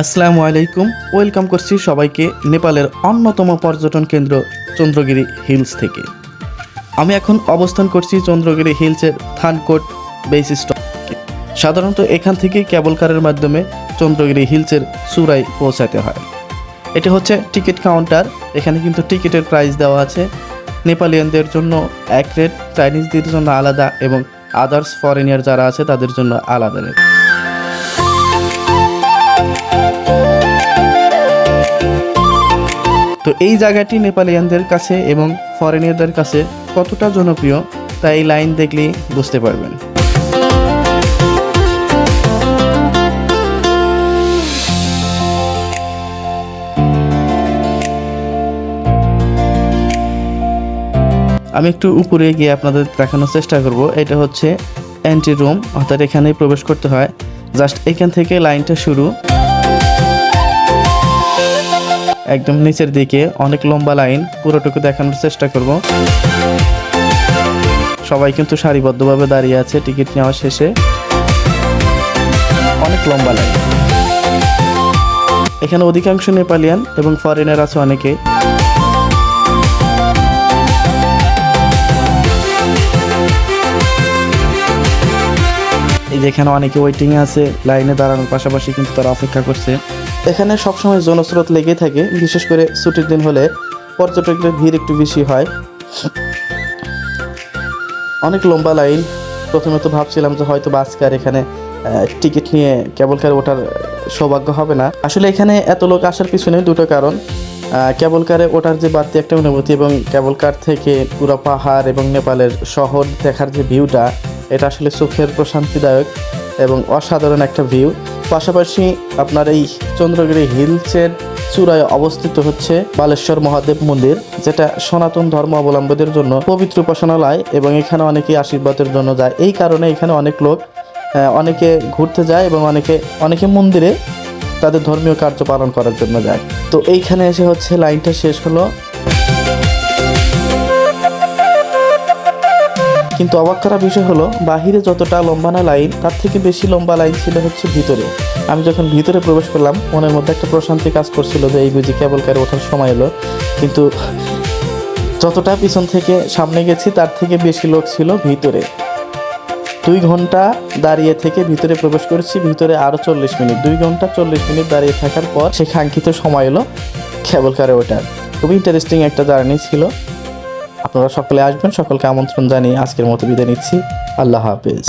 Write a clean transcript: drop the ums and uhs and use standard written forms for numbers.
আসসালামু আলাইকুম, ওয়েলকাম করছি সবাইকে নেপালের অন্যতম পর্যটন কেন্দ্র চন্দ্রগিরি হিলস থেকে। আমি এখন অবস্থান করছি চন্দ্রগিরি হিলসের থানকোট বেস স্টপে। সাধারণত এখান থেকে কেবল কারের মাধ্যমে চন্দ্রগিরি হিলসের চূড়ায় পৌঁছাতে হয়। এটা হচ্ছে টিকিট কাউন্টার। এখানে কিন্তু টিকিটের প্রাইস দেওয়া আছে। নেপালিয়ানদের জন্য এক রেট, চাইনিজদের জন্য আলাদা এবং আদার্স ফরেনিয়ার যারা আছে তাদের জন্য আলাদা রেট। তো এই জায়গাটি নেপালিয়ানদের কাছে এবং ফরেনিয়ারদের কাছে কতটা জনপ্রিয় তা এই লাইন দেখলেই বুঝতে পারবেন। আমি একটু উপরে গিয়ে আপনাদের দেখানোর চেষ্টা করব। এটা হচ্ছে এন্ট্রি রুম, অর্থাৎ এখানেই প্রবেশ করতে হয়। জাস্ট এখান থেকে লাইনটা শুরু, একদম নিচের দিকে অনেক লম্বা লাইন, পুরোটুকু দেখানোর চেষ্টা করব। সবাই কিন্তু সারিবদ্ধভাবে দাঁড়িয়ে আছে টিকিট নেওয়া শেষে। অনেক লম্বা লাইন। এখানে অধিকাংশ নেপালিয়ান এবং ফরেনার আছে অনেকে। এই যেখানে অনেকে ওয়েটিংয়ে আছে, লাইনে দাঁড়ানোর পাশাপাশি কিন্তু তারা অপেক্ষা করছে। এখানে সবসময় জনস্রোত লেগে থাকে, বিশেষ করে ছুটির দিন হলে পর্যটকদের ভিড় একটু বেশি হয়। অনেক লম্বা লাইন। প্রথমে তো ভাবছিলাম যে হয়তো আজকে আর এখানে টিকিট নিয়ে কেবল কারে ওঠার সৌভাগ্য হবে না। আসলে এখানে এত লোক আসার পিছনে দুটো কারণ। কেবল কারে ওঠার যে বাড়তি একটা অনুভূতি এবং কেবল কার থেকে পুরো পাহাড় এবং নেপালের শহর দেখার যে ভিউটা, এটা আসলে চোখের প্রশান্তিদায়ক এবং অসাধারণ একটা ভিউ। পাশাপাশি আপনার এই চন্দ্রগিরি হিলসের চূড়ায় অবস্থিত হচ্ছে বালেশ্বর মহাদেব মন্দির, যেটা সনাতন ধর্ম অবলম্বীদের জন্য পবিত্র উপাসনালয় এবং এখানে অনেকেই আশীর্বাদের জন্য যায়। এই কারণে এখানে অনেক লোক অনেকে ঘুরতে যায় এবং অনেকে মন্দিরে তাদের ধর্মীয় কার্য পালন করার জন্য যায়। তো এইখানে এসে হচ্ছে লাইনটা শেষ হলো। কিন্তু অবাক করা বিষয় হলো, বাহিরে যতটা লম্বা না লাইন, তার থেকে বেশি লম্বা লাইন ছিল হচ্ছে ভিতরে। আমি যখন ভিতরে প্রবেশ করলাম, মনের মধ্যে একটা প্রশান্তি কাজ করছিল যে এই বুঝি কেবল কারে ওঠার সময় এলো। কিন্তু যতটা পিছন থেকে সামনে গেছি তার থেকে বেশি লোক ছিল ভিতরে। 2 ঘন্টা দাঁড়িয়ে থেকে ভিতরে প্রবেশ করেছি, ভিতরে আরও 40 মিনিট। 2 ঘন্টা 40 মিনিট দাঁড়িয়ে থাকার পর সে কাঙ্ক্ষিত সময় এলো কেবল কারে ওঠার। খুবই ইন্টারেস্টিং একটা জার্নি ছিল। আপনারা সকলে আসবেন, সকলকে আমন্ত্রণ জানিয়ে আজকের মতো বিদায় নিচ্ছি। আল্লাহ হাফেজ।